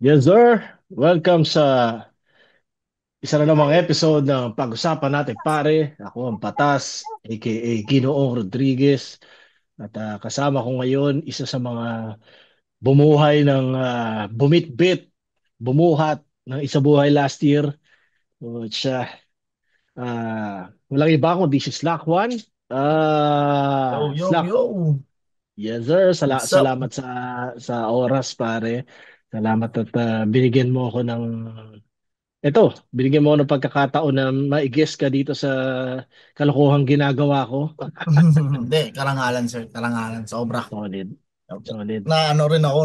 Yes, sir. Welcome sa isa na namang episode ng Pag-usapan natin pare. Ako ang Patas, aka Ginoong Rodriguez. At kasama ko ngayon, isa sa mga bumuhay ng bumitbit, bumuhat ng isa buhay last year. Which, walang iba kundi si Slack One. Yo, yo, Slack, yo. yes sir. What's up? Salamat sa oras pare. Salamat at binigyan mo ako ng ito, binigyan mo ako ng pagkakataon na ma-guess ka dito sa kalokohang ginagawa ko. Hindi, karangalan, sir. Karangalan. Sobra. Solid. Solid. Na ano rin ako,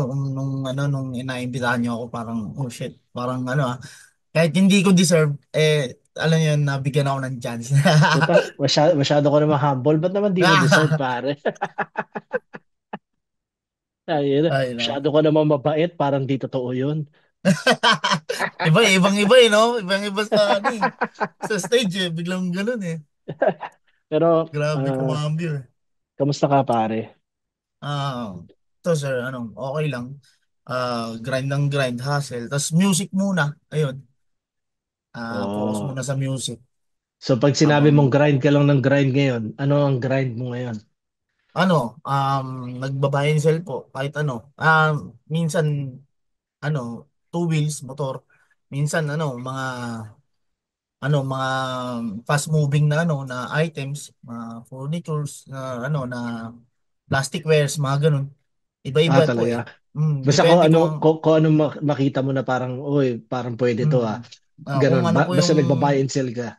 nung inaimbitahan niyo ako, parang, oh shit. Parang kahit hindi ko deserve, alam niyo, yun, nabigyan ako ng chance. Puta, masyado ko naman humble. Ba't naman di mo deserve, pare? Ay, Ay, no. masyado ko naman mabait. Parang di totoo yun. Ibang-iba no? Ibang-iba sa, sa stage Biglang ganun Pero, Grabe kumambyo kamusta ka, pare? Ah, to sir, okay lang. Grind ng grind, hustle. Tapos music muna. Ayun. Focus Oh. muna sa music. So, pag sinabi Habang mong grind ka lang ng grind ngayon, ano ang grind mo ngayon? ano, nagbabayan cell po kahit ano. Minsan ano, two wheels motor. Minsan mga fast moving na na items, mga furnitures na plastic wares, mga ganun. Iba-iba po Talaga. Basta kung Depende ano, kung kung ano makita mo na parang, uy, parang pwede to mm, kung Ganon. ano po Basta yung nagba-buy and sell ka.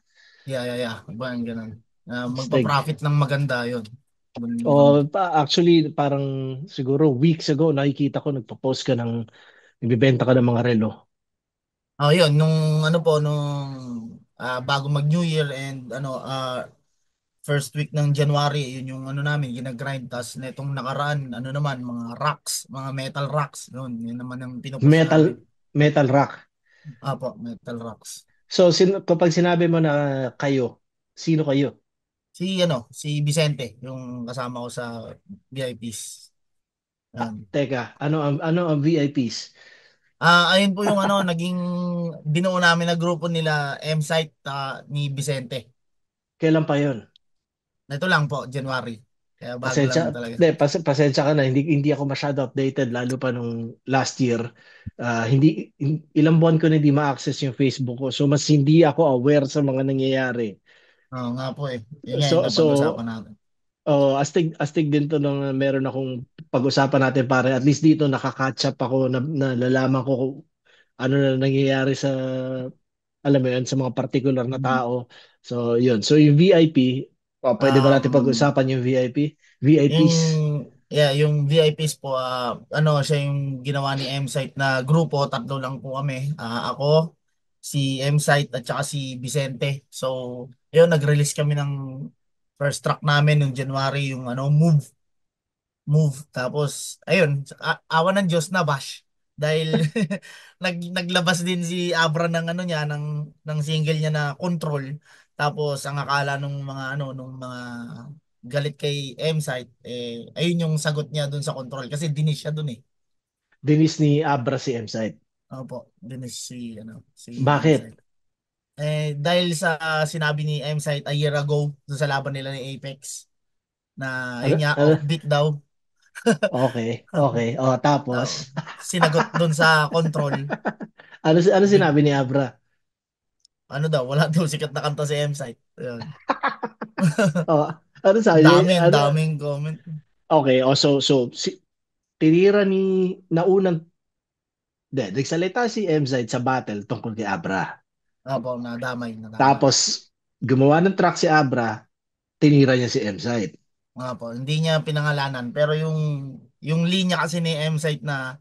iba yung ganun. Stig. Magpa-profit ng maganda yun. Actually, parang siguro weeks ago, nakikita ko nagpo-post ka nagbibenta ka ng mga relo. Yun, nung bago mag-New Year and first week ng January, yun yung namin, ginagrind. Tapos netong nakaraan, naman, mga rocks, mga metal rocks, yun naman ang pinupus namin. Metal, metal rock. Po, metal rocks. So, kapag sinabi mo na kayo, sino kayo? Si Vicente, yung kasama ko sa VIPs. Yan. Teka, ano ang VIPs? Ayun po yung naging binuo namin na grupo nila M-Site ni Vicente. Kailan pa yon? Ito lang po, January. Kaya bago lang Pasensya, talaga. pasensya ka na, hindi ako masyado updated, lalo pa nung last year. Ilang buwan ko na hindi ma-access yung Facebook ko. So, mas hindi ako aware sa mga nangyayari. Oo nga po eh. Yun nga yung So, napag-usapan natin. astig din to nung meron akong pag-usapan natin pare. At least dito nakaka-catch up ako na nalalaman ko kung ano na nangyayari alam mo yun, sa mga particular na Mhm. tao. So, yun. So, yung VIP, pwede ba natin Um, pag-usapan yung VIP? VIPs. yung VIPs po, siya yung ginawa ni M-Site na grupo, tatlo lang po kami. Ako, si M-Site at saka si Vicente. So, yun, nag-release kami ng first track namin noong January, yung Move. Tapos, ayun, awan ng Diyos na bash. Dahil naglabas din si Abra ng niya, ng single niya na Control. Tapos, ang akala nung mga galit kay M-Site, ayun yung sagot niya dun sa Control. Kasi dinis siya dun eh. Dinis ni Abra si M-Site. Opo, dinis si Bakit? M-Site. Dahil sa sinabi ni M-Site a year ago dun sa laban nila ni Apex, na Ano, ayun nga, ano? offbeat daw. Okay, okay. O, Tao. tapos? Sinagot doon sa control. Ano Big, sinabi ni Abra? daw, wala daw sikat na kanta sa M-Site. Ayun. Oh, ano sabi? Ang daming comment. Okay, tinira ni naunang, nagsalita si M-Site sa battle tungkol kay Abra. Apo, nadamay. Tapos, gumawa ng track si Abra, tinira niya si M-Site. Apo, hindi niya pinangalanan. Pero yung linya kasi ni M-Site na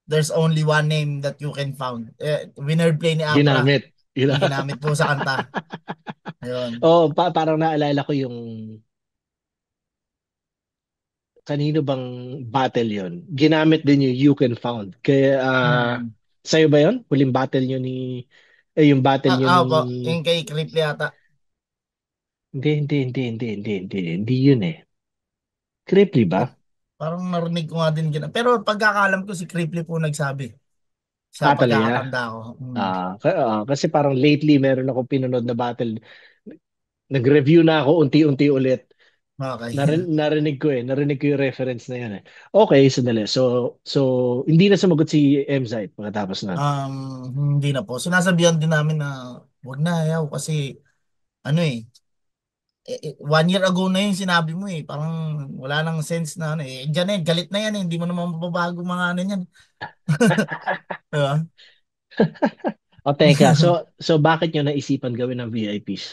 there's only one name that you can found. Winner play ni Abra. Ginamit. Ginamit po sa kanta. Ayun. Oh, parang naalala ko yung kanino bang battle yon. Ginamit din yung You Can Found. Kaya, Hmm. sa'yo ba yon? Huling battle nyo yung battle nyo ni, Opo, yung kay Kripley ata. hindi yun eh. Cripply ba? Parang narinig ko nga din. Pero pagkakalam ko si Kripley po nagsabi. sa Talaga? pagkakatanda ko. Mm. Kasi parang lately meron akong pinanood na battle. Nag-review na ako unti-unti ulit. Okay. Narinig ko yung reference na yan eh. Okay, sandali. So hindi na sumagot si M-Site pagkatapos nun. Hindi na po. Sinasabihan din namin na wag na ayaw kasi ano eh, 1 year ago na yung sinabi mo eh. Parang wala nang sense na ano eh. Diyan eh, galit na yan eh. Hindi mo naman mababago mga ano yan. Diba? O teka, so bakit nyo naisipan gawin ng VIPs?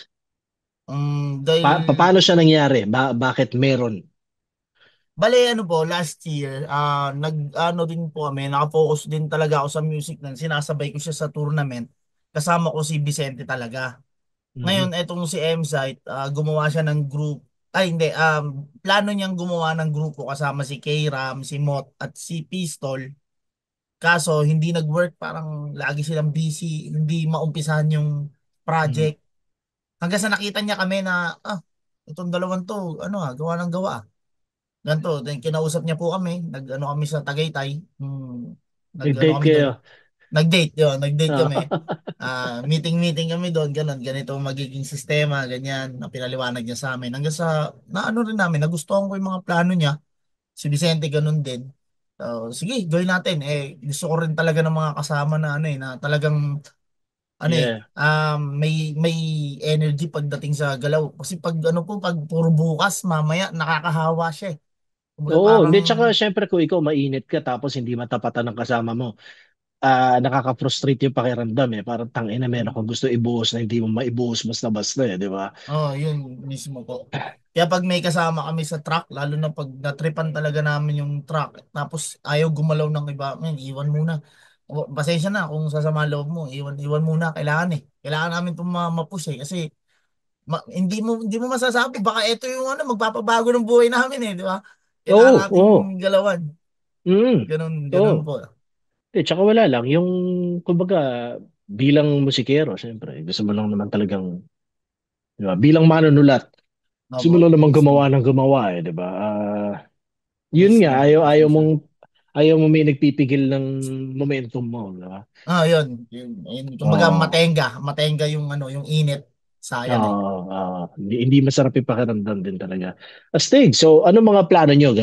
Dahil Paano siya nangyari? Bakit meron? bale ano po, last year, nag-ano din po kami, nakafocus din talaga ako sa music nan sinasabay ko siya sa tournament. Kasama ko si Vicente talaga. Ngayon, Mhm. etong si M-Site, gumawa siya ng group. Ay, hindi. Plano niyang gumawa ng grupo kasama si K-Ram, si Mot, at si Pistol. Kaso, hindi nag-work. Parang lagi silang busy. Hindi maumpisahan yung Mhm. project. Hanggang sa nakita niya kami na, itong dalawang to, gawa ng gawa. Ganto, then kinausap niya po kami, nag-ano kami sa Tagaytay. Nag-ano Nag-date kami doon. kayo. Nag-date, yun, nag-date kami. Ah, Meeting kami doon, ganun, ganito ang magiging sistema, ganyan, na pinaliwanag niya sa amin. Hanggang sa, naano rin namin, nagustuhan ko yung mga plano niya. Si Vicente, ganun din. So, sige, gawin natin. Gusto ko rin talaga ng mga kasama na ano na talagang, yeah. may energy pagdating sa galaw. Kasi pag ano po, pag puro bukas, mamaya, nakakahawa siya eh. Kumbaga Oo, parang, hindi. Tsaka syempre kung ikaw mainit ka tapos hindi matapatan ng kasama mo, nakaka-frustrate yung pakiramdam eh. Parang tangina meron kang gusto ibuhos na hindi mo maibuhos basta-basta eh, di ba? yun mismo po. Kaya pag may kasama kami sa truck, lalo na pag natripan talaga namin yung truck, tapos ayaw gumalaw ng iba, iwan muna. Pasensya na kung sasama loob mo, iwan muna, kailangan eh. Kailangan namin itong ma-push eh. Kasi hindi mo masasabi, baka ito yung magpapabago ng buhay namin eh, di ba? Kailangan Oo, nating oo. galawan. Mm. Ganun Oo. po. Tsaka wala lang. Kumbaga, bilang musikero, syempre, gusto mo lang naman talagang, di ba? Bilang manunulat, gusto mo Opo, lang naman gumawa mismo. ng gumawa eh, di ba? Yun nga, Mismo, mong, pasensya. ayaw mo may nagpipigil ng momentum mo, di ba? Yun. Yun. Kumbaga Oo. matenga yung yung init. Sayang eh. Hindi masarap yung pakiramdam din talaga. Astig, so ano mga plano nyo?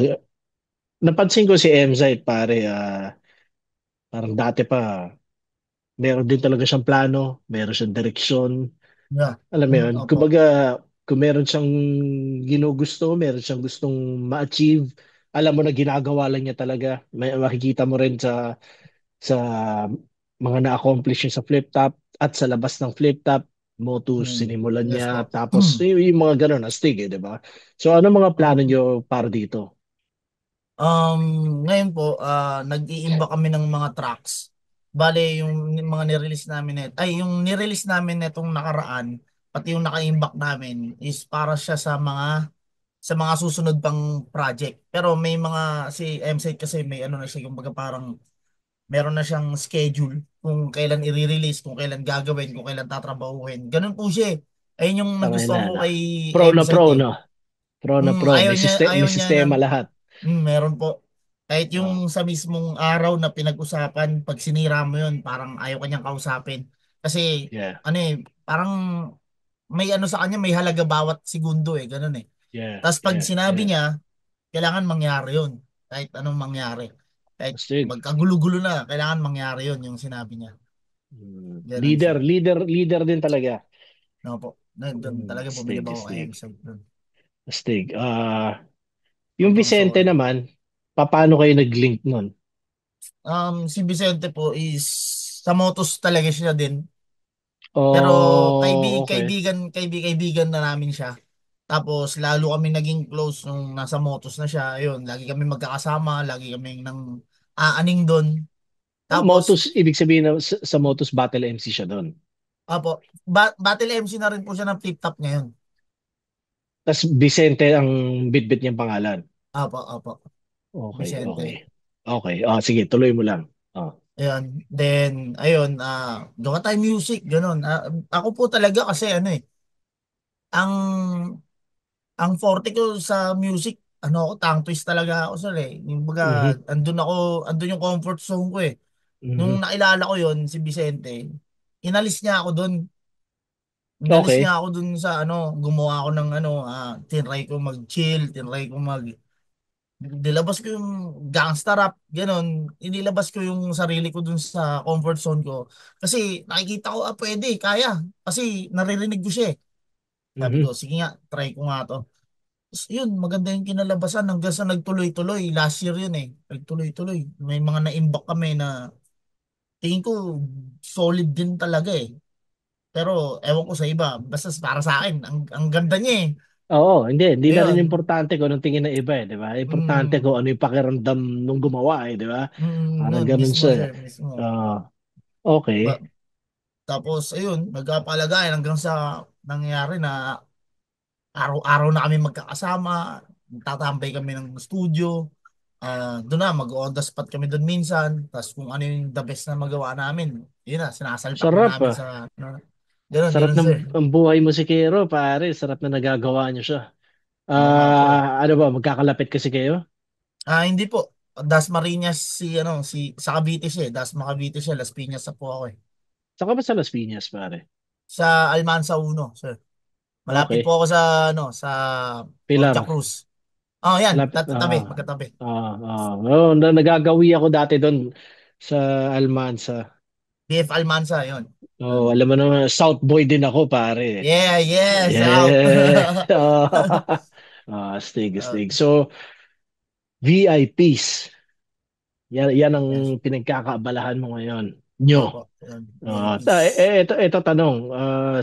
Napansin ko si Emzite, pare, parang dati pa, meron din talaga siyang plano, meron siyang direksyon. Yeah. Alam mo yun, Opo. kumbaga, kung meron siyang ginugusto, meron siyang gustong ma-achieve, alam mo na ginagawa lang niya talaga. Makikita mo rin sa mga na-accomplish niya sa flip top at sa labas ng flip top, Motus, sinimulan Yes niya, po. tapos yung mga ganun, astig eh, di ba? So ano mga plano Um, niyo para dito? um, Ngayon po, nag-iimba kami ng mga tracks. Bale, yung mga nirelease namin yung nirelease namin netong nakaraan, pati yung naka-imbak namin is para siya sa mga susunod pang project. Pero may mga si M-Site kasi may ano na siya, yung baga parang meron na siyang schedule kung kailan i-release, kung kailan gagawin, kung kailan tatrabahuhin. Ganun po siya eh. Ayun yung Tangin nagustuhan na, ko na. kay Pro na pro, M-Site eh. no? Pro na pro. Ayaw niya, May ayaw niya ng, sistema lahat. meron po. Kahit yung Ah, sa mismong araw na pinag-usapan, pag sinira mo yun, parang ayaw kanyang kausapin. Kasi, yeah, ano eh, parang may ano sa kanya, may halaga bawat segundo eh, ganun eh. yeah, Tapos pag yeah, sinabi yeah. niya, kailangan mangyari yun. Kahit anong mangyari. Kahit Astig. magkagulo-gulo na, kailangan mangyari yun yung sinabi niya. Ganun Leader, siya. leader, leader din talaga. No po. Doon talaga Astig, bumilib ako kay astig. M-Site doon. Astig. Yung Sobrang Vicente solid. naman, paano kayo nag-link nun? Si Vicente po is sa Motos talaga siya din. Pero Oh, okay. kaibigan na namin siya. Tapos lalo kami naging close nung nasa Motos na siya. Ayun, lagi kami magkakasama, lagi kami nang aaning doon. Tapos, Motus, ibig sabihin na sa Motus Battle MC siya doon. apo, Battle MC na rin po siya ng Flip Top ngayon. Tapos Vicente ang bitbit niyang pangalan. Apo, Okay, okay. Vicente. Okay, sige, tuloy mo lang. Ayun. Then, ayun, gawa tayo music, ganun. Ako po talaga kasi ano eh, ang ang forte ko sa music, tongue twist talaga ako sir eh. Yung baga, Mhm. andun yung comfort zone ko eh. Mhm. Nung nakilala ko yon si Vicente, inalis niya ako doon. Inalis niya Okay. ako doon sa ano, gumawa ako ng ano, tinry ko mag-chill, tinry ko nilabas ko yung gangsta rap, ganun. Inilabas ko yung sarili ko dun sa comfort zone ko. Kasi nakikita ko, pwede, kaya. Kasi naririnig ko siya eh. Sabi ko, Mhm. sige nga, try ko nga to. Tapos yun, maganda yung kinalabasan hanggang sa nagtuloy-tuloy. Last year yun eh. Nagtuloy-tuloy. May mga na-imbak kami na tingin ko solid din talaga eh. Pero ewan ko sa iba. Basta para sa akin, ang ganda niya eh. Oo, hindi na rin Ayun. importante kung anong tingin ng iba eh, di ba? Importante kung Mm, ano yung pakiramdam nung gumawa eh, di ba? Parang Yun, ganun mismo siya eh. sir, mismo. Okay. Ba, tapos ayun, nagkapalagayan hanggang sa nangyari na araw-araw na kami magkakasama, tatambay kami ng studio. Doon na, mag-on the spot kami doon minsan. Tapos kung ano yung the best na magawa namin, yun na, sinasalpak na Sarap namin ah. sa, ano, ganun, Sarap ganun ng sir. ang buhay mo si Kero, pare. Sarap na nagagawa niyo siya. Oo nga po eh. Ano ba, magkakalapit kasi kayo? Hindi po. Dasmariñas sa Cavite siya eh. Dasma Cavite siya, Las Piñas sa po ako eh. Saka ba sa Las Piñas, pare? Sa Almansa 1, sir. Malapit po Okay. ako sa, sa Concha Pilar. Cruz. Oh, yan. Malapit. Tabi, magkatabi. Nagagawi ako dati doon sa Almansa. BF Almansa, yun. Oh, Yun. alam mo naman, South Boy din ako, pare. Yeah, yes, out. Yeah. Astig, Uh, astig. So, VIPs. Yan ang yes. pinagkakaabalahan mo ngayon. Nyo. Opo, yun. VIPs. Ito tanong.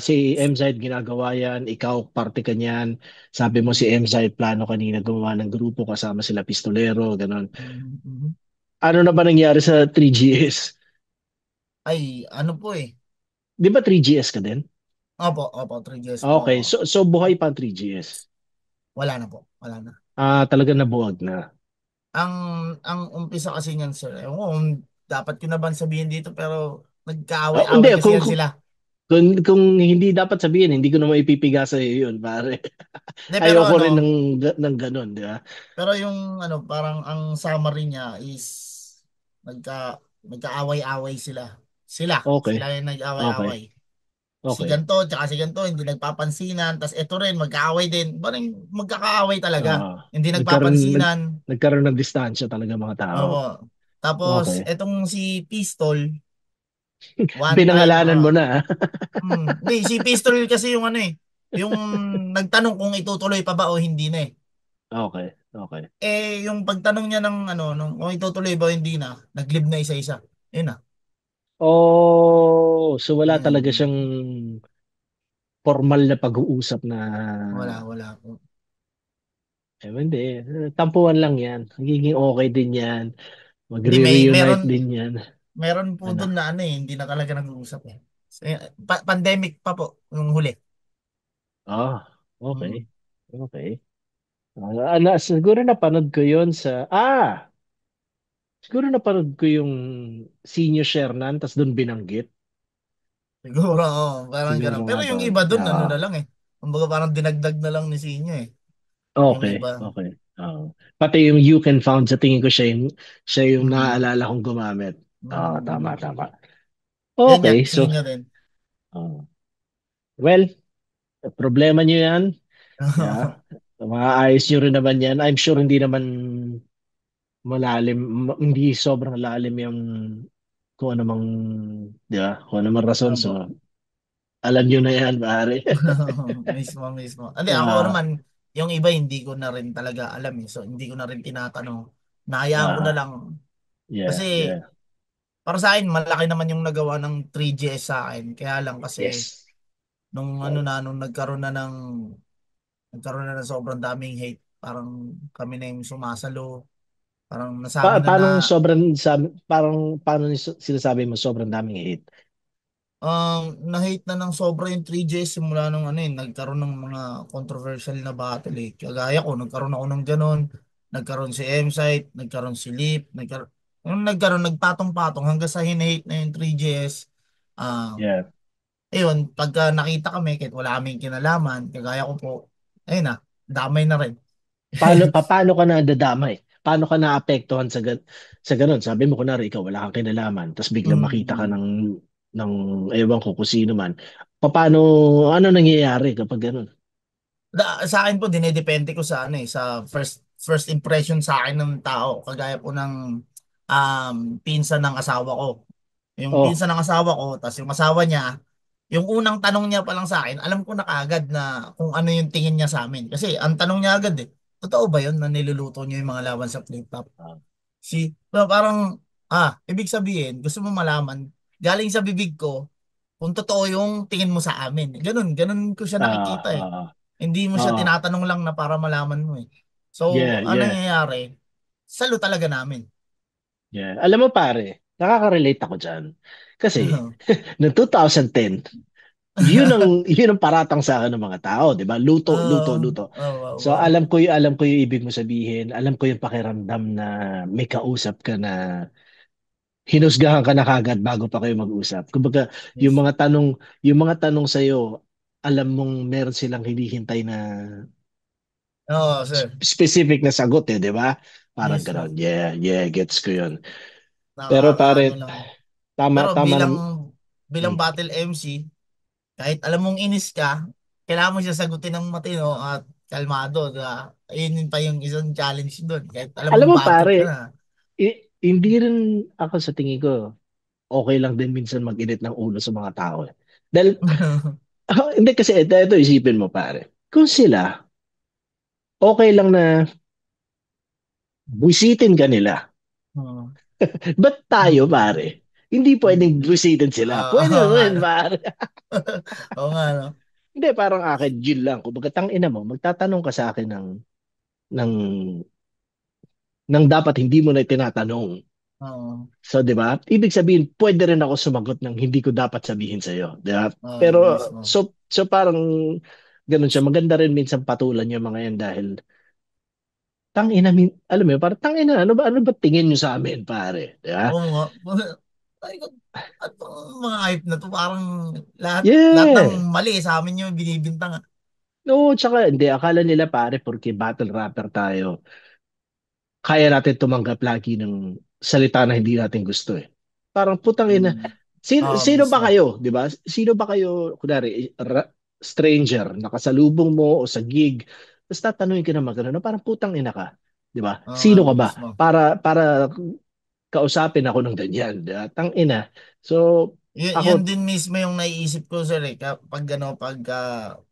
Si MZ ginagawa yan. Ikaw, parte ka niyan. Sabi mo si MZ plano kanina gumawa ng grupo kasama sila Pistolero, ganon. Mhm, mhm. Ano na ba nangyari sa 3GS? Ay, ano po eh. Di ba 3GS ka din? Opo, opo, 3 years po Okay, ako. so buhay pa ang 3GS. Wala na po, wala na. Talaga nabuwag na. Ang ang umpisa kasi niyan, sir. Ewan ko kung dapat ko na bang sabihin dito pero Hindi, nagkaaway-away kasi yan sila. kung hindi dapat sabihin, hindi ko naman ipipiga sa iyo yun, pare. Hindi, pero Ayoko ano, rin ng ganun, di ba? pero yung ano, parang ang summary niya is nagkaaway-away sila. Sila Okay, yung okay, nag-away-away. Si okay. ganto, tsaka si ganto, hindi nagpapansinan. Tapos ito rin, magkaaway din. Parang magkakaaway talaga. Ah, Hindi nagkaroon, nag, nagpapansinan. nagkaroon ng distansya talaga mga tao. Oo. Tapos, Okay. etong si Pistol, one time, Pinangalanan mo na, ah. hindi, si Pistol kasi yung ano eh, yung nagtanong kung itutuloy pa ba o hindi na eh. Okay, okay. Yung pagtanong niya ng ano, kung itutuloy ba o hindi na, nag-live na isa-isa. Yun na. Oh, so wala talaga Ayun. siyang formal na pag-uusap na Wala. hindi. Tampuhan lang yan. Magiging okay din yan. Hindi, Magre-reunite din yan. meron po Ano? doon na ano eh, hindi na talaga nag-uusap eh. Pandemic pa po, yung huli. Ah, Mm. okay. Okay. Siguro napanood ko yon siguro napanood ko yung Senior Shernan, tas doon binanggit. Siguro, parang Siguro gano'n. nga Pero yung doon. iba doon, ano na lang eh. Kumbaga parang dinagdag na lang ni Sinyo eh. Yung Okay, iba. okay. Pati yung You Can Found, sa tingin ko siya yung Mm. naaalala kong gumamit. Tama, Mm. tama. Yan yan, Okay, so, Sinyo din. uh, well, problema nyo yan. Yeah. Maayos nyo rin naman yan. I'm sure hindi naman malalim, hindi sobrang lalim yung kung ano mang, di ba? Kung ano mang rason. So, Opo. alam nyo na yan, pare. Mismo. Hindi, ako Ah, naman, yung iba hindi ko na rin talaga alam eh. So, hindi ko na rin tinatanong. Nahayaan ko na ah, lang. Kasi, yeah, yeah. para sa akin, malaki naman yung nagawa ng 3GS sa akin. Kaya lang kasi, Yes. nung nagkaroon na ng sobrang daming hate. Parang kami na yung sumasalo. Parang nasabi na na, Paano sinasabi mo sobrang daming hate? na-hate na ng sobra yung 3Gs simula nung ano eh, nagkaroon ng mga controversial na battle eh. Kagaya ko, nagkaroon ako ng ganun. Nagkaroon si M-Site, nagkaroon si Lip, nagpatong-patong hanggang sa hinahate na yung 3Gs. Ah, Yeah. ayun, pagka nakita kami, kahit wala kaming kinalaman, kagaya ko po, ayun na, damay na rin. Paano ka na dadamay? paano ka naapektuhan sa ganun? Sabi mo kunwari ikaw wala kang kinalaman, tapos biglang makita ka Mm. ng ewan ko kung sino man. Paano ano nangyayari kapag ganun? Sa akin po dinedepende ko sa ano eh, sa first impression sa akin ng tao. Kagaya po ng pinsan ng asawa ko. Yung Oh, pinsan ng asawa ko, tapos yung asawa niya, yung unang tanong niya pa lang sa akin, alam ko na kaagad na kung ano yung tingin niya sa amin. Kasi ang tanong niya agad eh, totoo ba yun na niluluto niyo yung mga laban sa flip top? ah, Parang, ibig sabihin, gusto mo malaman, galing sa bibig ko, kung totoo yung tingin mo sa amin. Ganun ko siya ah, nakikita eh. ah, Hindi mo siya ah, tinatanong lang na para malaman mo eh. So, yeah, ano yeah, nangyayari? Salo talaga namin. yeah. Alam mo pare, nakaka-relate ako dyan. Kasi, noong 2010, yun ang paratang sa akin ng mga tao, 'di ba? Luto, luto, Oo, luto. oo, So oo. alam ko yung ibig mo sabihin, alam ko yung pakiramdam na may kausap ka na hinusgahan ka na kagad bago pa kayo mag-usap. Kumbaga, yung Yes. mga tanong, yung mga tanong sa iyo, alam mong meron silang hinihintay na Oo, sir. specific na sagot eh, 'di ba? Parang Mismo. gano'n. Yeah, yeah, gets ko 'yun. Pero Nakakaano pare, lang. tama Pero tama na. bilang Mm. battle MC, kahit alam mong inis ka, kailangan mo siya sagutin ng matino at kalmado. Diba? Ayun pa yung isang challenge doon. Kahit alam Alam mong mo bagot ka pare, na. hindi rin ako sa tingin ko okay lang din minsan mag-init ng ulo sa mga tao eh. Dahil, hindi kasi ito isipin mo pare. Kung sila, okay lang na busitin ka nila. Oo. Ba't tayo Hmm. pare? Hindi pwedeng Hmm. busitin sila. Pwede Oo nga, rin no? pare. Oo nga, no? Hindi, parang akin, yun lang. Kung tang ina mo, magtatanong ka sa akin ng, ng dapat hindi mo na tinatanong. Oo. So, di ba? Ibig sabihin, pwede rin ako sumagot ng hindi ko dapat sabihin sa'yo. Di ba? Oo, Pero, mismo. so parang, ganun siya. Maganda rin minsan patulan yung mga yan dahil alam mo yun, parang tangina, ano ba tingin nyo sa amin, pare? Di ba? Oo nga. Ay, at mga hype na to, parang lahat ng Yeah! mali sa amin yung binibintang. No, tsaka, hindi, akala nila pare, porque battle rapper tayo, kaya natin tumanggap lagi ng salita na hindi natin gusto eh. Parang putang ina, Hmm. sino ba Mismo. kayo, 'di ba? Sino ba kayo, kunwari, stranger, nakasalubong mo o sa gig, tapos tatanungin ka naman gano'n, parang putang ina ka, 'di ba? Oo nga, Sino ka ba mismo. para kausapin ako ng ganyan, 'di ba? Tang ina. So, Yun ako, din mismo yung naiisip ko, sir, eh, pag ano, pag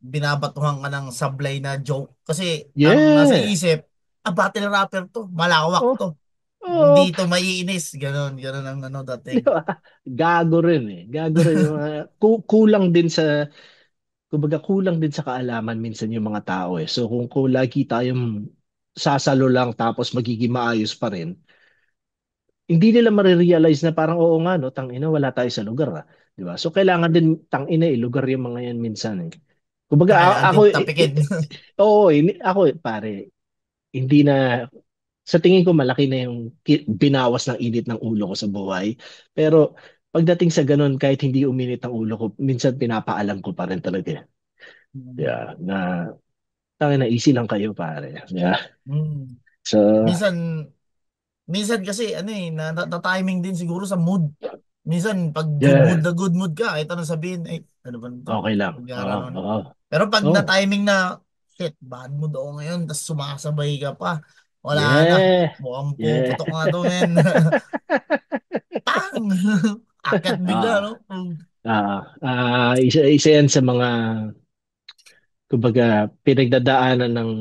binabatuhan ka ng sablay na joke. Kasi ang nasa yeah. isip, battle rapper to, malawak Oh, to. oh, Hindi to maiinis. Ganon ang ano 'di dating. ba? Gago rin eh. Gago rin yung mga kulang din sa kumbaga kulang din sa kaalaman minsan yung mga tao eh. So kung lagi tayong sasalo lang tapos magiging maayos pa rin, hindi nila marirealize na parang oo nga no, tangina wala tayo sa lugar ah. 'Di ba? So kailangan din tangina eh lugar yung mga yan minsan eh. Kumbaga Kailangan ako din tapikin. oo, ako pare, hindi na sa tingin ko malaki na yung binawas ng init ng ulo ko sa buhay. Pero pagdating sa ganun, kahit hindi uminit ang ulo ko, minsan pinapaalam ko pa rin talaga. Yeah, na tangina easy lang kayo pare. Yeah. Hmm. So, Minsan, minsan kasi ano eh, timing din siguro sa mood. Minsan, pag yeah, good mood ka, kahit ano sabihin, ano ba nito? okay lang. Oo, Mag-aaraw na. oo. Pero pag Oh, na-timing na, shit, bad mood ako ngayon, tapos sumasabay ka pa, wala na. yeah. Mukhang Yeah. puputok na to, men. Pang! Akat bigla, no? Ah, isa yan sa mga kumbaga pinagdadaanan ng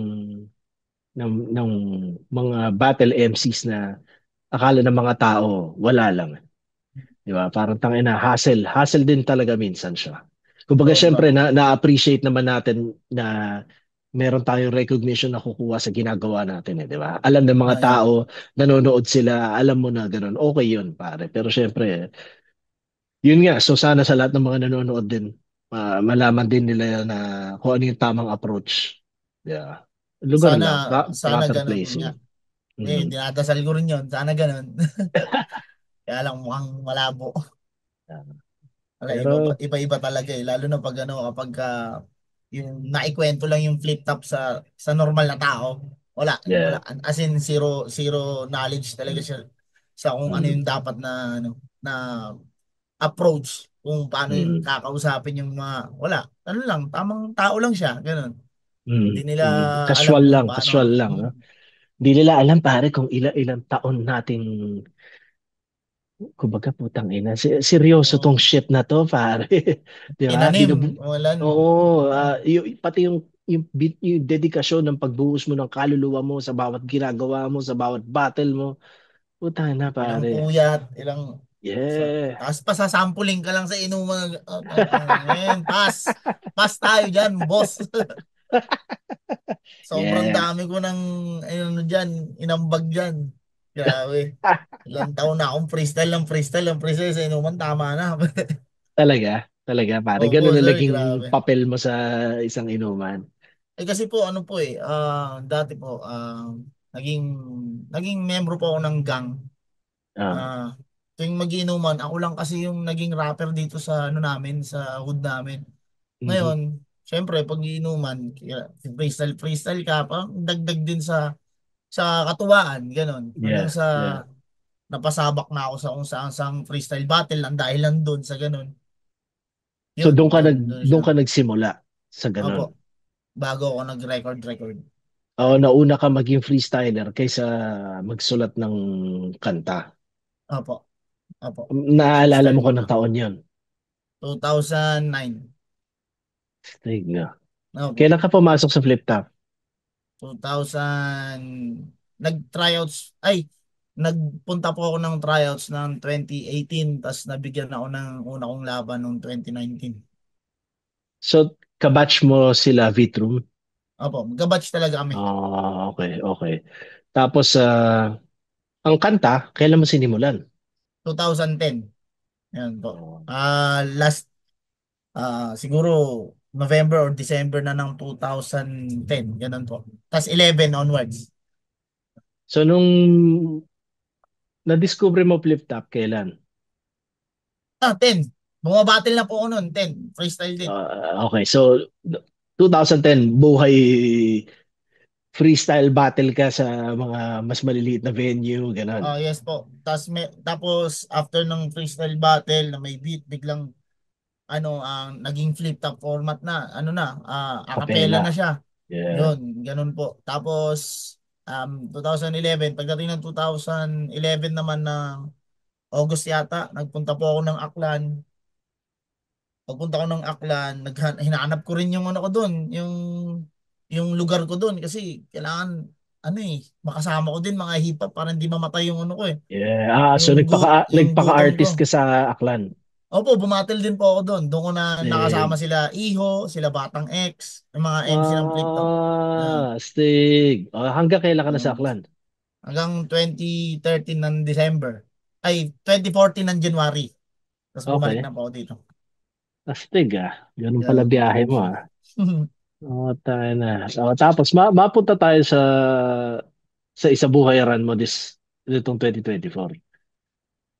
mga battle MCs na akala ng mga tao wala lang. Di ba? Parang tangina hassle din talaga minsan siya. Kumbaga Sobra. syempre na-appreciate naman natin na meron tayong recognition na kukuha sa ginagawa natin eh, di ba? Alam ng mga Ayun. tao, nanonood sila, alam mo na ganun. Okay yun, pare. Pero syempre, yun nga, so sana sa lahat ng mga nanonood din, malaman din nila na kung ano yung tamang approach. Yeah. Lugar Sana, lang, sana proper ganun nga. placing. Eh, Mm. dinadasal ko rin yun. Sana ganun. Kaya lang mukhang malabo. Yeah. Wala, Pero, iba-iba talaga eh. Lalo na pag ano, kapag yung naikwento lang yung flip top sa normal na tao. Wala, wala. Yeah. As in zero zero knowledge talaga siya sa kung ano Mm. yung dapat na ano na approach kung paano yung Mm. kakausapin yung mga wala. Ano lang, tamang tao lang siya, ganun. Mm. Hindi nila Mm. alam Casual kung lang, casual paano. lang, no? Di nila alam pare kung ilang taon nating kumbaga putang ina. Seryoso tong Oo. shit na to, pare. 'Di ba? Tinanim, wala. Oo, Oo. pati yung dedikasyon ng pagbuhos mo ng kaluluwa mo sa bawat ginagawa mo, sa bawat battle mo. Putang na, Ilang pare. puyat, ilang Yeah. tapos pasasampling ka lang sa inuman. Men, pass tayo diyan, boss. Sobrang Yeah. dami ko ng ano diyan, inambag diyan. Grabe. Ilang taon na akong freestyle ng freestyle sa inuman, tama na. Talaga, pare. Opo, Ganun na sir, naging grabe. papel mo sa isang inuman. Kasi po ano po dati po naging naging membro po ako ng gang. Ah. Ah, tuwing magiinuman, ako lang kasi yung naging rapper dito sa ano namin, sa hood namin. Mhm. Ngayon, syempre pag iinuman, freestyle freestyle ka pa, dagdag din sa katuwaan, ganun. Hanggang Yeah, sa yeah. napasabak na ako sa kung saan sang freestyle battle ang dahil lang doon sa ganun. So Yun, doon siya. doon ka nagsimula sa Opo, ganun. bago ako nag-record. O nauna ka maging freestyler kaysa magsulat ng kanta. Opo, opo. Naaalala mo Freestyle kung muna. ng taon yon? 2009. Stig na. Opo. Kailan ka pumasok sa flip top? 2000 nag-tryouts nagpunta po ako ng tryouts ng 2018 tas nabigyan ako ng una kong laban noong 2019. So, kabatch mo sila Vitrum? Opo, magka-batch talaga kami. Ah, okay, okay. Tapos, ang kanta, kailan mo sinimulan? 2010. Yan po. Oh. Last siguro November or December na ng 2010, ganun po. Tas 11 onwards. So, nung na-discover mo flip top, kailan? 10. Bumabattle na po ako noon, 10. Freestyle din. Okay, so 2010, buhay freestyle battle ka sa mga mas maliliit na venue, ganon. Yes po. Tapos after ng freestyle battle na may beat, biglang ang naging flip top format na, a cappella na Capella. siya. Yeah. Yun, ganun po. Tapos 2011, pagdating ng 2011 naman ng August yata, nagpunta po ako ng Aklan. Pagpunta ko ng Aklan, hinahanap ko rin yung ano ko doon, yung lugar ko doon kasi kailangan makasama ko din mga hip hop para hindi mamatay yung ano ko eh. Yeah. So Yung gutom ko. nagpaka-artist ka sa Aklan. Opo, bumatil din po ako doon. Doon ko na nakasama Stig. sila Iho, sila Batang X, yung mga MC ng Flip Top. Yan. Stig. Hanggang kailan ka na sa Yan. Aklan? Hanggang 2013 ng December. Ay, 2014 ng January. Tapos bumalik Okay. na po ako dito. Astig Ganun pala Yan. biyahe mo tayo na. Tapos mapunta tayo sa isabuhay run mo nitong 2024.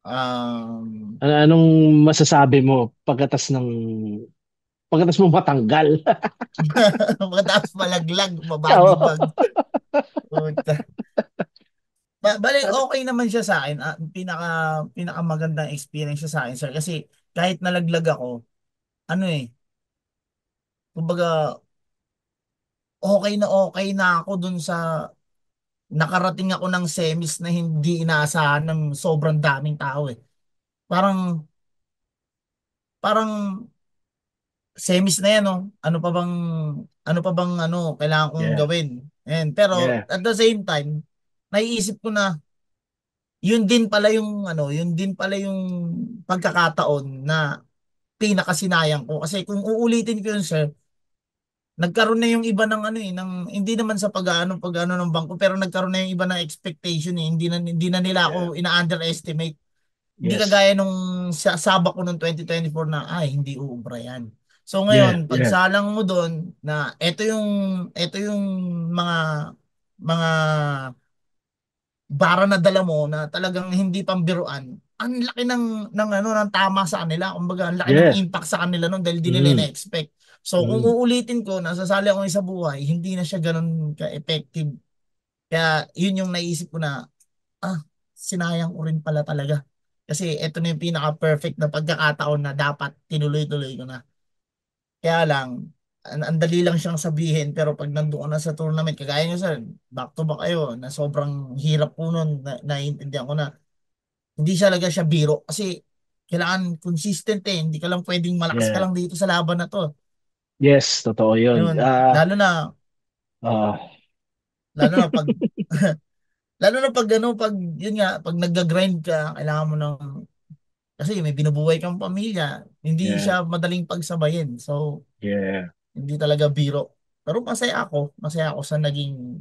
um, Anong masasabi mo pagkatas mo matanggal? Matapos malaglag, Oo. mabagibag. Puta. Bali, okay naman siya sa akin. Pinaka magandang experience siya sa akin, sir. Kasi kahit nalaglag ako, ano kumbaga, okay na ako dun sa nakarating ako ng semis na hindi inaasahan ng sobrang daming tao eh. Parang, parang semis na yan, no? Ano pa bang kailangan kong Yeah. gawin? Pero Yeah. at the same time, naiisip ko na yun din pala yung pagkakataon na pinakasinayang ko. Kasi kung uulitin ko yun, sir, nagkaroon na yung iba ng hindi naman sa pag-ano ng bangko, pero nagkaroon na yung iba ng expectation eh. Hindi na nila Yeah. ako ina-underestimate. Hindi Yes. kagaya nung sabak ko nung 2024 na hindi uubra yan. So Yeah. ngayon, Yeah. pagsalang mo doon na ito yung mga mga bara na dala mo na talagang hindi pambiruan. Ang laki ng tama sa kanila. Kumbaga, ang laki ng Yeah. impact sa kanila nun dahil di nila Mm. na-expect. So kung Mm. uulitin ko, nasasali ako sa buhay, hindi na siya ganun ka-effective Kaya yun yung naisip ko na, sinayang ko rin pala talaga. Kasi ito na yung pinaka-perfect na pagkakataon na dapat tinuloy-tuloy ko na. Kaya lang, ang dali lang siyang sabihin, pero pag nandoon ka na sa tournament, kagaya nyo sir, back to back kayo, na sobrang hirap po nun, naiintindihan ko na, hindi siya talaga siya biro. Kasi kailangan consistent eh, hindi ka lang pwedeng malakas ka Yeah. lang dito sa laban na to. Yes, totoo yun. Yun, lalo na, Ah, lalo na pag, lalo na pag ano, pag, yun nga, pag nag-grind ka, kailangan mo ng, kasi may binubuhay kang pamilya, hindi yeah, siya madaling pagsabayin. So, yeah. hindi talaga biro. Pero masaya ako sa naging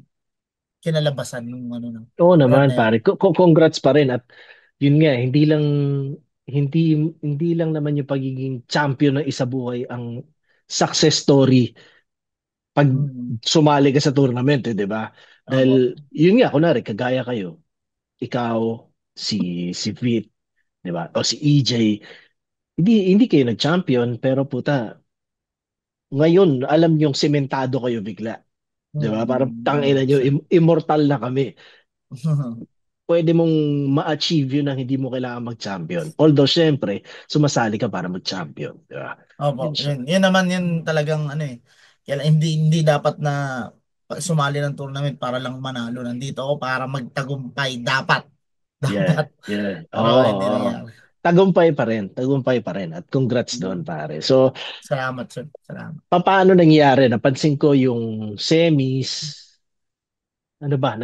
kinalabasan ng ano ng Oo round naman na yun. pare. Congrats pa rin at yun nga hindi hindi lang naman yung pagiging champion ng isa buhay ang success story pag Mm. sumali ka sa tournament, eh, 'di ba? Opo. Dahil yun nga kunwari kagaya kayo, ikaw si Vit, 'di ba? O si EJ, hindi kayo nag-champion pero puta, ngayon alam niyong sementado kayo bigla. 'Di ba? Parang tangina Oo, niyo, sir. immortal na kami. Pwede mong ma-achieve yun na hindi mo kailangan mag-champion. Although, syempre, sumasali ka para mag-champion. Di ba? Opo, Yun siya. yun naman yun talagang ano eh. Kaya hindi dapat na sumali ng tournament para lang manalo. Nandito ako para magtagumpay. Dapat. Yeah, Dapat. yeah. Pero Oo, hindi oo. nangyari. Tagumpay pa rin. Tagumpay pa rin. At congrats doon, Mm. pare. So, Salamat, sir. Salamat. paano nangyari? Napansin ko yung semis. Ano ba?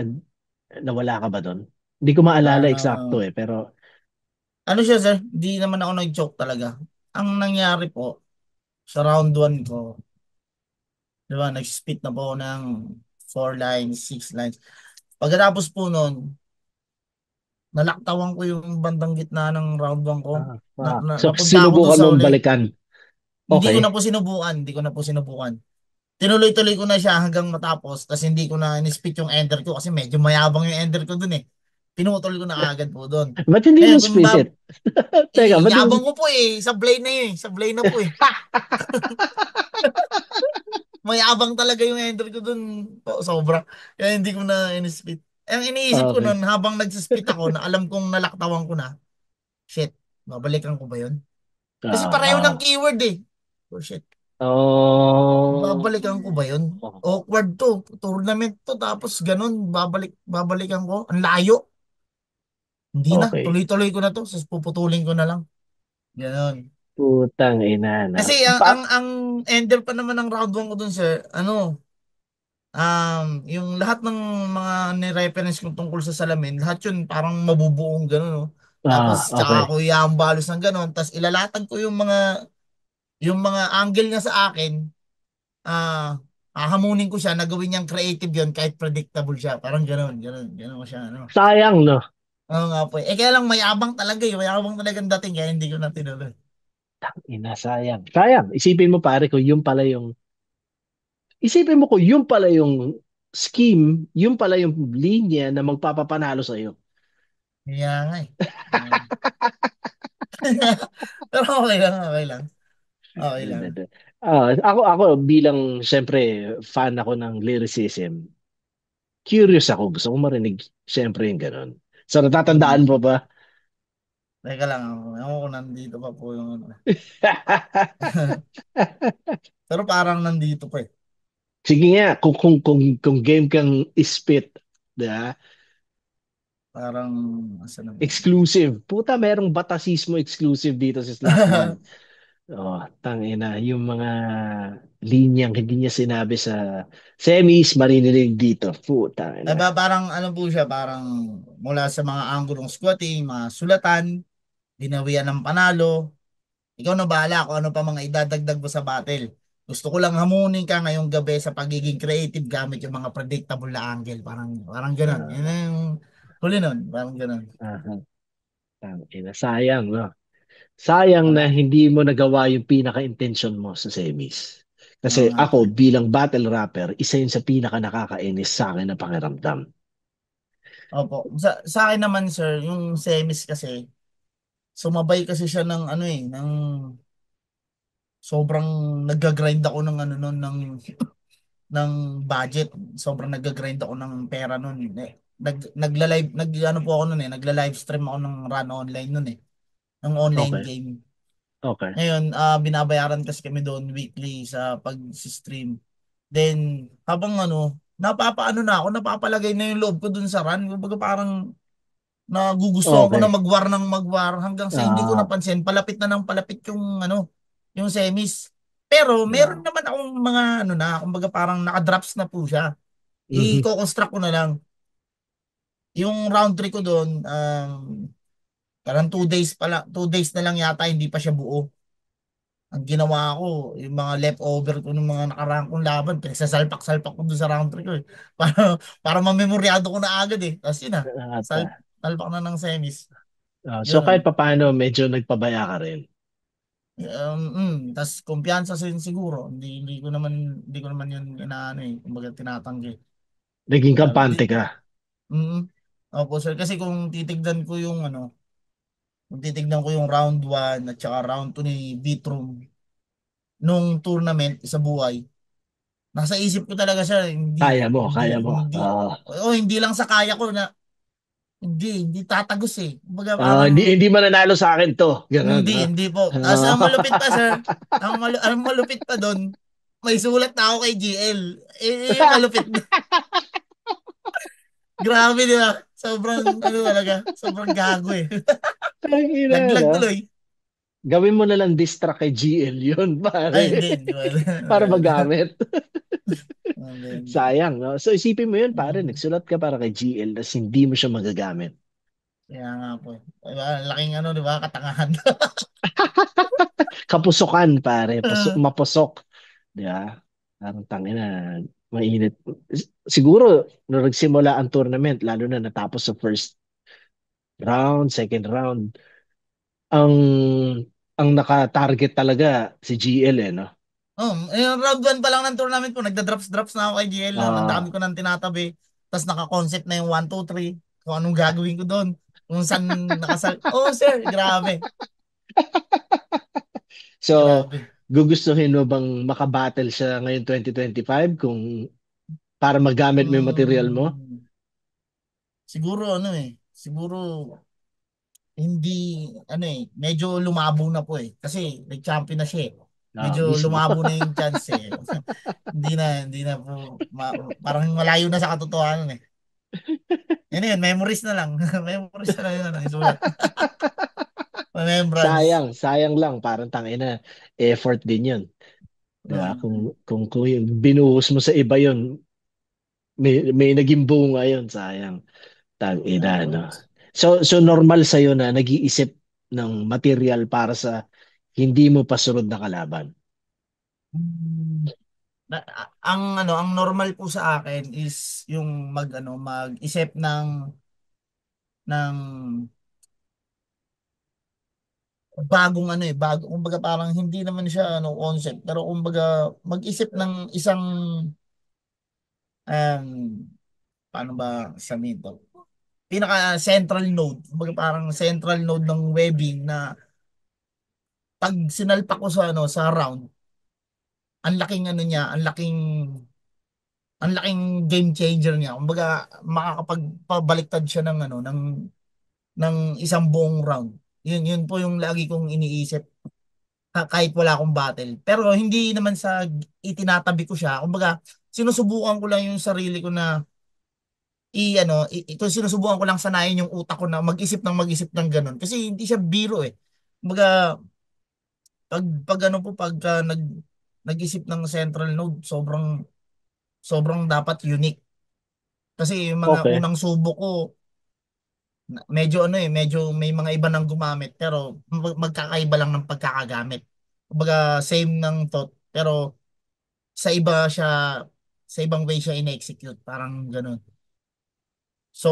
Nawala ka ba doon? Hindi ko maalala eksakto Ano, eh. Pero, ano siya, sir? Di naman ako nag-joke talaga. Ang nangyari po, sa round 1 ko, di ba, nag-spit na po ako ng 4 lines, 6 lines. Pagkatapos po nun, nalaktawan ko yung bandang gitna ng round 1 ko. fuck. So, Napunta ako dun sinubukan sa mong uli. balikan. Hindi ko Okay. na po sinubukan. Hindi ko na po sinubukan. Tinuloy-tuloy ko na siya hanggang matapos. Tapos hindi ko na in-spit yung ender ko kasi medyo mayabang yung ender ko dun eh. Pinutol ko na kaagad po dun. Ba't hindi mo Ngayon, kung split it? Teka, ba't yabang hindi... ko po eh. Sa blade na yun eh. Sa blade na po eh. Mayabang talaga yung ender ko dun. Sobra. Kaya hindi ko na in-spit. Ang iniisip ko Okay. nun, habang nagsispit ako, na alam kong nalaktawan ko na, shit, babalikan ko ba yun? Kasi pareho ng Ah, keyword eh. Oh shit, oh, babalikan ko ba yun? Awkward to. Tournament to. Tapos ganun, babalikan ko. Ang layo. Hindi na. okay. Tuloy-tuloy ko na to. Sus, puputulin ko na lang. Ganun. Putang ina na. Kasi ang ender pa naman ng round 1 ko dun, sir, ano, yung lahat ng mga ni-reference ko tungkol sa salamin, lahat yun parang mabubuong gano'n, no? Tapos tsaka Okay. ako iambalos ng gano'n, tapos ilalatag ko yung mga angle niya sa akin, hahamunin ko siya na gawin niyang creative yun kahit predictable siya. Parang gano'n, gano'n, gano'n ko siya, ano. Sayang, no? Oo nga po. Kaya lang mayabang talaga eh. Mayabang talaga ang dating kaya hindi ko na tinuloy. Ina, sayang. Sayang. Isipin mo pare ko yung pala yung... Isipin mo ko yung pala yung scheme, yung pala yung linya na magpapapanalo sa'yo. Kaya nga eh. Pero okay lang, okay lang. Okay lang. Ako bilang, syempre, fan ako ng lyricism. Curious ako. Gusto ko marinig, syempre, yung ganun. So, natatandaan Mm. mo ba? Teka lang, ako kung nandito pa po yung ano. Pero parang nandito pa eh. Sige nga, kung game kang spit, di ba? Parang, asa na ba? Exclusive. Puta, merong batasismo exclusive dito sa Slackman. Oh, tangina, yung mga linyang hindi niya sinabi sa semis, marinilig dito. Puta, Ay ina. ba, parang ano po siya, parang mula sa mga anggulong squatting, mga sulatan, dinawian ng panalo. Ikaw na bahala kung ano pa mga idadagdag mo sa battle. Gusto ko lang hamunin ka ngayong gabi sa pagiging creative gamit yung mga predictable na angle. Parang ganun. Yun na Ah, yung huli nun. Parang ganun. aha, tangina. Sayang, no? Sayang na Wala. hindi mo nagawa yung pinaka-intention mo sa semis. Kasi Oo nga ako, po eh. bilang battle rapper, isa yun sa pinaka nakakainis sa akin na pakiramdam. Opo. Sa akin naman sir, yung semis kasi, sumabay kasi siya ng ano eh, sobrang nagga-grind ako ng ano nun, ng budget. Sobrang nag-grind ako ng pera noon. Nagla-live, ano po ako noon eh, nagla-live stream ako ng Run Online noon eh, ng online Okay. game. Okay. Ngayon, binabayaran kasi kami doon weekly sa pag-stream. Then, habang ano, napapaano na ako, napapalagay na yung loob ko dun sa run. Kumbaga parang nagugustuhan ko na Okay. magwar ng magwar hanggang sa hindi ko Ah, napansin, palapit na ng palapit yung ano, yung semis. Pero meron ah. naman akong mga ano na, kumbaga parang naka-drops na po siya. Mhm. I-construct ko na lang. Yung round 3 ko doon, parang 2 days pala, 2 days na lang yata, hindi pa siya buo. Ang ginawa ko, yung mga leftover ko ng mga nakaraan kong laban, pinagsasalpak-salpak ko doon sa round 3 ko eh. Para, para mamemoryado ko na agad eh. Tapos yun na, At, salpak na ng semis. so Ganun. kahit papaano, medyo nagpabaya ka rin. Tas kumpiyansa siguro. Hindi ko naman yun inaano eh. Kumbaga tinatanggi. Naging Sabi, kampante ka. mm, opo sir. Kasi kung titignan ko yung round 1 at saka round 2 ni Vitrum nung tournament sa buhay, nasa isip ko talaga siya, hindi, Kaya mo, hindi, kaya mo. hindi, hindi lang sa kaya ko na, hindi tatagos eh. Kumbaga parang, Hindi mananalo sa akin to. Ganun, ha? hindi po. As ang Ah, malupit pa, sir, ang malupit pa doon, may sulat na ako kay GL. Yung malupit. Grabe, di ba? Sobrang, ano talaga, sobrang gago eh. ang ina, Laglag no? tuloy. Gawin mo na lang distract kay GL yun, Ay, pare. hindi ba? Para magamit. Hindi, hindi. Sayang, no? So isipin mo yun, pare. Mm. Nagsulat ka para kay GL tapos hindi mo siya magagamit. Kaya nga po eh. Diba? Laking ano, di ba? Katangahan. Kapusukan, pare. Mapusok. Di ba? Parang tangina, mainit. Siguro, nung nagsimula ang tournament, lalo na natapos sa first round, second round, ang ang naka-target talaga si GL, eh, no? Yung round 1 pa lang ng tournament po, nagda-drops na ako kay GL noon. Ang dami Ah, ko nang tinatabi. Tapos naka-concept na yung 1, 2, 3. Kung anong gagawin ko doon. Kung saan nakasal. Oh, sir, grabe. so, Grabe. gugustuhin mo bang makabattle siya ngayon 2025 kung para magamit mo yung material mo? Hmm, siguro ano eh. Siguro hindi, ano eh. Medyo lumabo na po eh. Kasi nag-champion na siya eh. Medyo Mismo. lumabo na yung chance eh. Hindi na po. Parang malayo na sa katotohanan eh. Yun, memories na lang. Memories na lang yun, ano, isulat. Remembrance. Sayang lang, parang tangina, effort din 'yun. 'Di ba? Mm. Kung yung binuhos mo sa iba 'yun, may naging bunga 'yun, sayang. Kaya Tangina, po. no. So normal sa na nag-iisip ng material para sa hindi mo pa sunod na kalaban. Mm. Ang normal po sa akin is yung mag-isip ng bagong ano eh, kumbaga parang hindi naman siya ano concept, pero kumbaga mag-isip ng isang um, paano ba sabihin to? Pinaka central node, kumbaga parang central node ng webbing na pag sinalpak ko sa round, ang laking ano niya, ang laking game changer niya. Kumbaga makakapagpabaliktad siya ng isang buong round. Yun po yung lagi kong iniisip kahit wala akong battle. Pero hindi naman sa itinatabi ko siya. Kumbaga sinusubukan ko lang yung sarili ko na ito sinusubukan ko lang sanayin yung utak ko na mag-isip ng ganun. Kasi hindi siya biro eh. Kumbaga pag ano po nag-isip ng central node, sobrang sobrang dapat unique. Kasi yung mga Okay. unang subo ko, medyo ano eh, medyo may mga iba nang gumamit, pero magkakaiba lang ng pagkakagamit. Kumbaga, same ng thought, pero sa iba siya, sa ibang way siya in-execute. Parang ganun. So,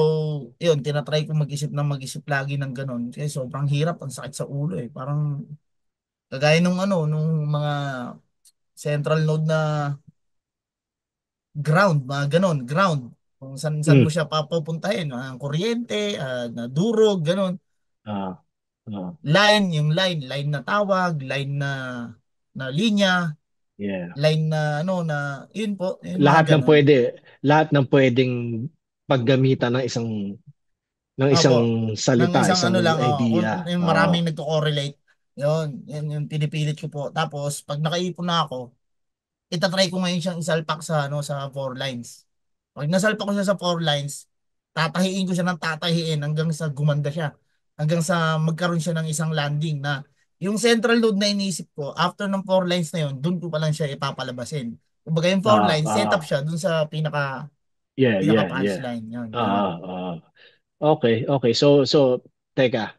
yun, tinatry ko mag-isip lagi ng ganun. Kasi sobrang hirap, ang sakit sa ulo eh. Parang, kagaya nung mga central node na ground, mga ganon, ground. Kung saan mo Mm. siya papupuntahin, ang kuryente, na durog, ganon. Ah, ah, Line na tawag, line na linya. Yeah. line na ano na yun po, yung mga ganun. Lahat ng pwedeng paggamitan ng Opo. isang Ng salita, isang ano isang lang, kung idea. yung Oo. maraming nagko-correlate, yun yung pinipilit ko po. Tapos, pag nakaipon na ako, itatry ko ngayon siyang isalpak sa, ano, sa four lines. Pag nasalpak ko siya sa four lines, tatahiin ko siya ng tatahiin hanggang sa gumanda siya. Hanggang sa magkaroon siya ng isang landing na yung central load na iniisip ko, after ng four lines na yun, dun ko pa lang siya ipapalabasin. Kumbaga yung four Ah, lines, set up ah. siya dun sa Yeah, pinaka yeah, yeah. punchline. Yun, ganun. Ah, ah. Okay, okay. So teka.